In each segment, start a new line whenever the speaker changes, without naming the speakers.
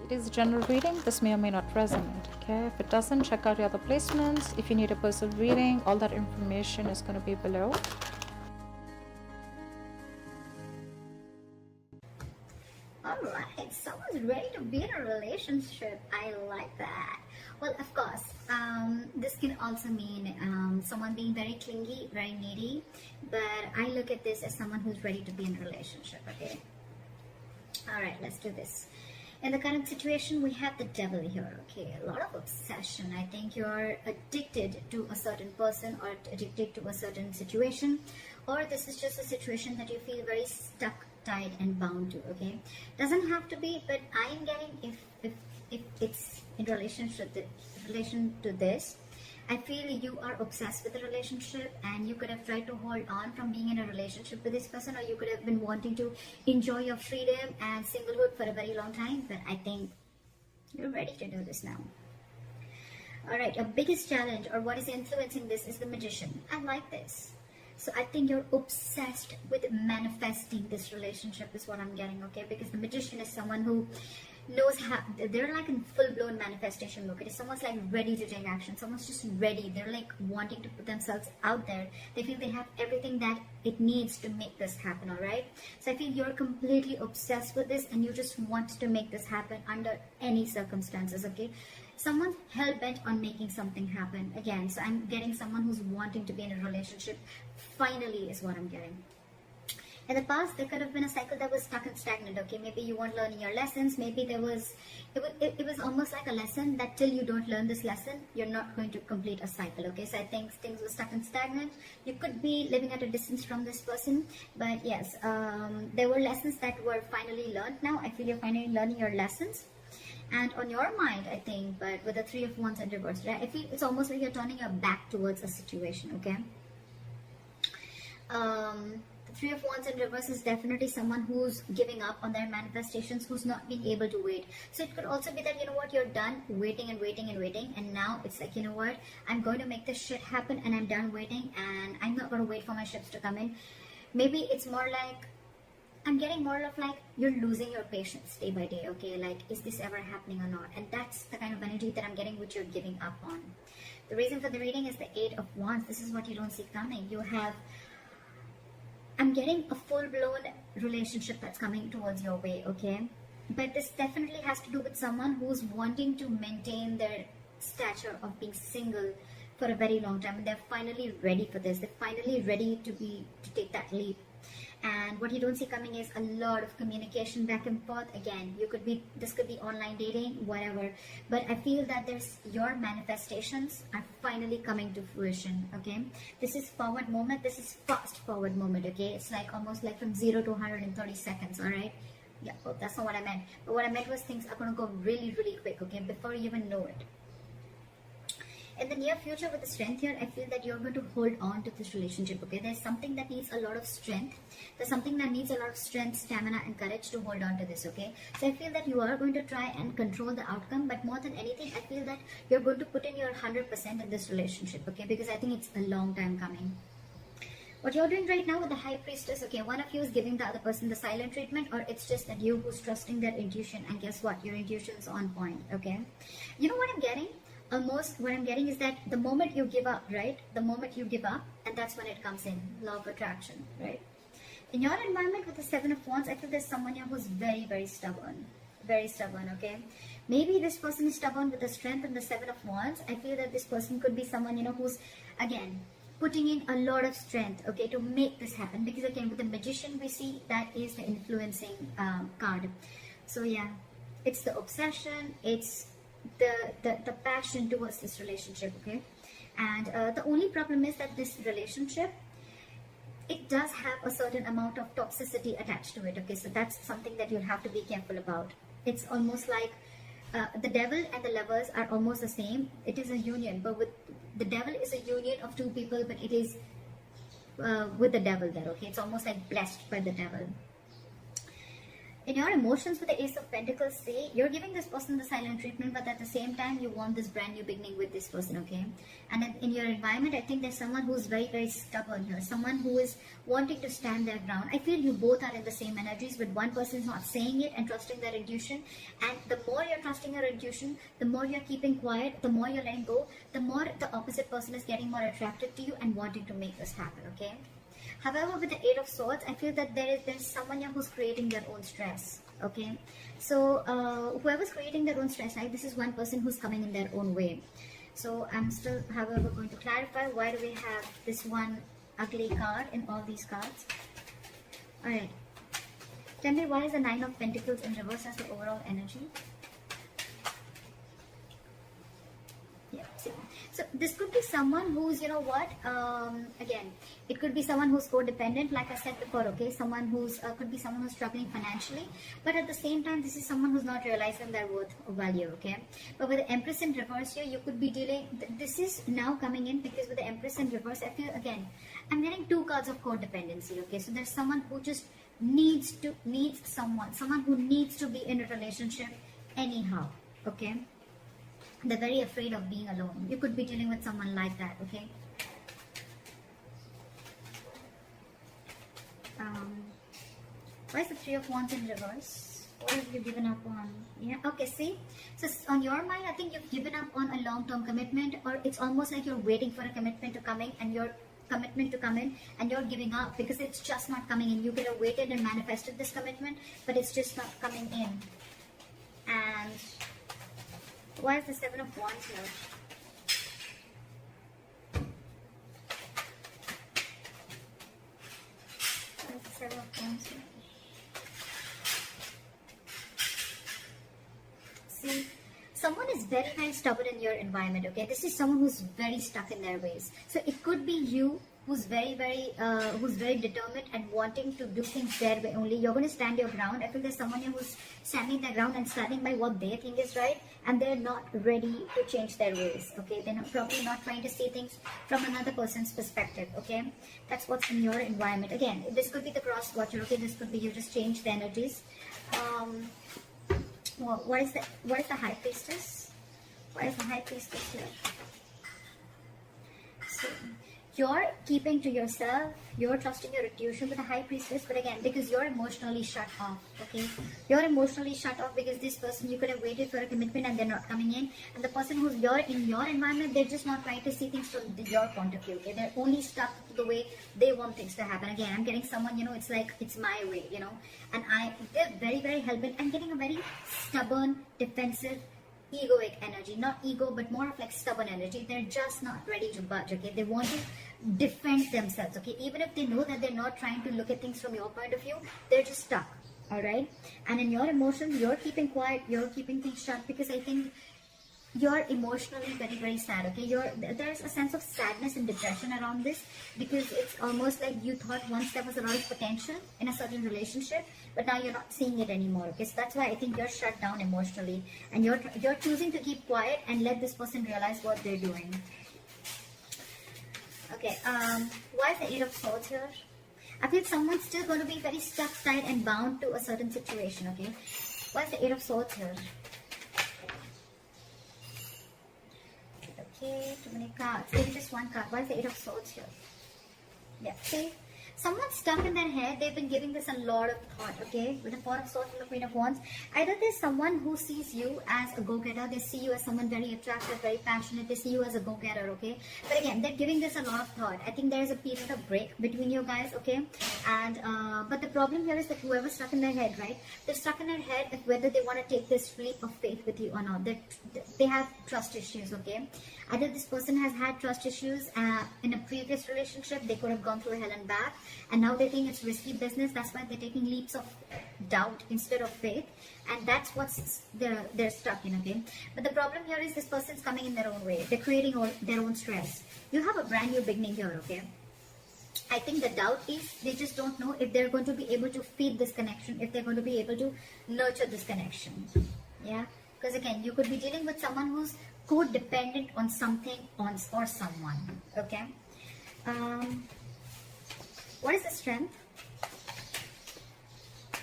It is a general reading. This may or may not resonate. Okay, if it doesn't, check out your other placements. If you need a personal reading, all that information is going to be below.
Alright, someone's ready to be in a relationship. I like that. Well, of course, this can also mean someone being very clingy, very needy, but I look at this as someone who's ready to be in a relationship, okay? Alright, let's do this. In the current situation, we have the devil here, okay? A lot of obsession. I think you're addicted to a certain person or addicted to a certain situation, or this is just a situation that you feel very stuck, tied and bound to, okay? Doesn't have to be, but I am getting if it's in relation to this, I feel you are obsessed with the relationship and you could have tried to hold on from being in a relationship with this person, or you could have been wanting to enjoy your freedom and singlehood for a very long time, but I think you're ready to do this now. Alright, your biggest challenge or what is influencing this is the Magician. I like this. So I think you're obsessed with manifesting this relationship is what I'm getting, okay? Because the Magician is someone who knows how, they're like in full-blown manifestation mode. Okay? Someone's like ready to take action. Someone's just ready. They're like wanting to put themselves out there. They feel they have everything that it needs to make this happen, alright? So I feel you're completely obsessed with this and you just want to make this happen under any circumstances, okay? Someone's hell-bent on making something happen again. So I'm getting someone who's wanting to be in a relationship finally is what I'm getting. In the past, there could have been a cycle that was stuck and stagnant, okay? Maybe you weren't learning your lessons. Maybe there was, it was almost like a lesson that till you don't learn this lesson, you're not going to complete a cycle, okay? So I think things were stuck and stagnant. You could be living at a distance from this person, but yes, there were lessons that were finally learned now. I feel you're finally learning your lessons. And on your mind, I think, but with the Three of Wands in reverse, right? I feel it's almost like you're turning your back towards a situation, okay? The Three of Wands in reverse is definitely someone who's giving up on their manifestations, who's not being able to wait. So it could also be that, you know what, you're done waiting and waiting and waiting, and now it's like, you know what, I'm going to make this shit happen and I'm done waiting and I'm not going to wait for my ships to come in. Maybe it's more like, I'm getting more of like you're losing your patience day by day, okay? Like, is this ever happening or not? And that's the kind of energy that I'm getting, which you're giving up on. The reason for the reading is the Eight of Wands. This is what you don't see coming. You have, I'm getting a full-blown relationship that's coming towards your way, okay? But this definitely has to do with someone who's wanting to maintain their stature of being single for a very long time. And they're finally ready for this. They're finally ready to take that leap. And what you don't see coming is a lot of communication back and forth. Again, this could be online dating, whatever. But I feel that your manifestations are finally coming to fruition, okay? This is forward moment. This is fast forward moment, okay? It's like almost like from 0 to 130 seconds, all right? Yeah, well, that's not what I meant. But what I meant was things are going to go really, really quick, okay? Before you even know it. In the near future with the Strength here, I feel that you're going to hold on to this relationship, okay? There's something that needs a lot of strength. There's something that needs a lot of strength, stamina and courage to hold on to this, okay? So I feel that you are going to try and control the outcome, but more than anything, I feel that you're going to put in your 100% in this relationship, okay? Because I think it's a long time coming. What you're doing right now with the High Priestess, okay, one of you is giving the other person the silent treatment, or it's just that you who's trusting their intuition, and guess what? Your intuition's on point, okay? You know what I'm getting? Almost what I'm getting is that the moment you give up, right? The moment you give up, and that's when it comes in, law of attraction, right? In your environment with the Seven of Wands, I feel there's someone here who's very, very stubborn, okay? Maybe this person is stubborn with the Strength and the Seven of Wands. I feel that this person could be someone, you know, who's, again, putting in a lot of strength, okay, to make this happen. Because again, with the Magician, we see that is the influencing card. So yeah, it's the obsession, it's the passion towards this relationship, okay? And the only problem is that this relationship, it does have a certain amount of toxicity attached to it, okay? So that's something that you'll have to be careful about. It's almost like the Devil and the Lovers are almost the same. It is a union, but with the Devil is a union of two people, but it is with the Devil there, okay? It's almost like blessed by the Devil. in your emotions with the Ace of Pentacles, say you're giving this person the silent treatment, but at the same time you want this brand new beginning with this person, okay? And in your environment, I think there's someone who's very, very stubborn here, someone who is wanting to stand their ground. I feel you both are in the same energies, but one person is not saying it and trusting their intuition, and the more you're trusting your intuition, the more you're keeping quiet, the more you're letting go, the more the opposite person is getting more attracted to you and wanting to make this happen, okay? However, with the Eight of Swords, I feel that there's someone here who's creating their own stress, okay? So whoever's creating their own stress, right, this is one person who's coming in their own way. So I'm still, however, going to clarify, why do we have this one ugly card in all these cards? Alright, tell me, why is the Nine of Pentacles in reverse as the overall energy? Yeah, see. So this could be someone who's, you know what, again, it could be someone who's codependent, like I said before, okay? Someone who's, could be someone who's struggling financially, but at the same time, this is someone who's not realizing their worth or value, okay? But with the Empress in reverse here, you could be dealing, this is now coming in because with the Empress in reverse, I feel, again, I'm getting two cards of codependency, okay? So there's someone who just needs someone who needs to be in a relationship anyhow, okay? They're very afraid of being alone. You could be dealing with someone like that, okay? Why is the Three of Wands in reverse? What have you given up on? Yeah, okay, see? So on your mind, I think you've given up on a long-term commitment, or it's almost like you're waiting for a commitment to come in, and you're giving up because it's just not coming in. You could have waited and manifested this commitment, but it's just not coming in. And why is the Seven of Wands here? Why is the Seven of Wands here? See, someone is very, very stubborn in your environment, okay? This is someone who's very stuck in their ways. So it could be you who's very determined and wanting to do things their way only. You're going to stand your ground. I feel there's someone here who's standing their ground and standing by what they think is right, and they're not ready to change their ways, okay? They're probably not trying to see things from another person's perspective, okay? That's what's in your environment. Again, this could be the cross watcher, okay? This could be you just change the energies. Well, what is the High Priestess? Why is the High Priestess here? So you're keeping to yourself, you're trusting your intuition with the High Priestess, but again, because you're emotionally shut off, okay? You're emotionally shut off because this person, you could have waited for a commitment and they're not coming in. And the person who's in your environment, they're just not trying to see things from your point of view, okay? They're only stuck to the way they want things to happen. Again, I'm getting someone, you know, it's like, it's my way, you know? And they're very, very hell-bent. I'm getting a very stubborn, defensive, egoic energy. Not ego, but more of like stubborn energy. They're just not ready to budge, okay? They want to defend themselves, okay? Even if they know that they're not trying to look at things from your point of view, they're just stuck, all right? And in your emotions, you're keeping quiet, you're keeping things shut, because I think you're emotionally very, very sad, okay? There's a sense of sadness and depression around this, because it's almost like you thought once there was a lot of potential in a certain relationship, but now you're not seeing it anymore, okay? So that's why I think you're shut down emotionally, and you're choosing to keep quiet and let this person realize what they're doing. Okay, why is the Eight of Swords here? I feel someone's still going to be very stuck, tight, and bound to a certain situation, okay? Why is the Eight of Swords here? Okay, too many cards. Maybe just one card. Why is the Eight of Swords here? Yeah, see? Someone's stuck in their head. They've been giving this a lot of thought, okay? With the Four of Swords and the Queen of Wands. Either there's someone who sees you as a go-getter. They see you as someone very attractive, very passionate. They see you as a go-getter, okay? But again, they're giving this a lot of thought. I think there's a period of break between you guys, okay? And, but the problem here is that whoever's stuck in their head, right? They're stuck in their head of whether they want to take this leap of faith with you or not. They have trust issues, okay? Either this person has had trust issues in a previous relationship. They could have gone through hell and back, and now they think it's risky business. That's why they're taking leaps of doubt instead of faith, and that's what's they're stuck in, okay? But the problem here is this person's coming in their own way. They're creating their own stress. You have a brand new beginning here, okay? I think the doubt is they just don't know if they're going to be able to feed this connection, if they're going to be able to nurture this connection. Yeah, because again, you could be dealing with someone who's codependent on something or someone, okay? What is the Strength?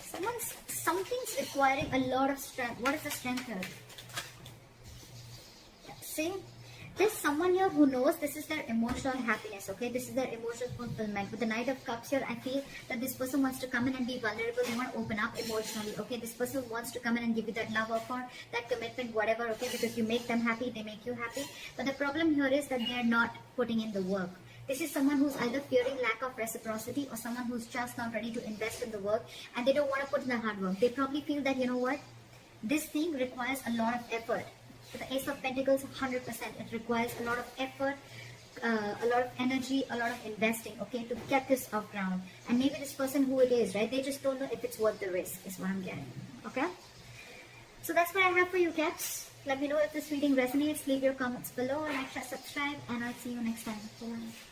Someone's something's requiring a lot of strength. What is the strength here? See, there's someone here who knows this is their emotional happiness, okay? This is their emotional fulfillment. With the Knight of Cups here, I feel that this person wants to come in and be vulnerable. They want to open up emotionally, okay? This person wants to come in and give you that love offer, that commitment, whatever, okay? Because you make them happy, they make you happy. But the problem here is that they are not putting in the work. This is someone who's either fearing lack of reciprocity or someone who's just not ready to invest in the work and they don't want to put in the hard work. They probably feel that, you know what, this thing requires a lot of effort. The Ace of Pentacles, 100%. It requires a lot of effort, a lot of energy, a lot of investing, okay, to get this off ground. And maybe this person who it is, right, they just don't know if it's worth the risk, is what I'm getting, okay? So that's what I have for you, Caps. Let me know if this reading resonates. Leave your comments below, like, share, subscribe, and I'll see you next time. Bye.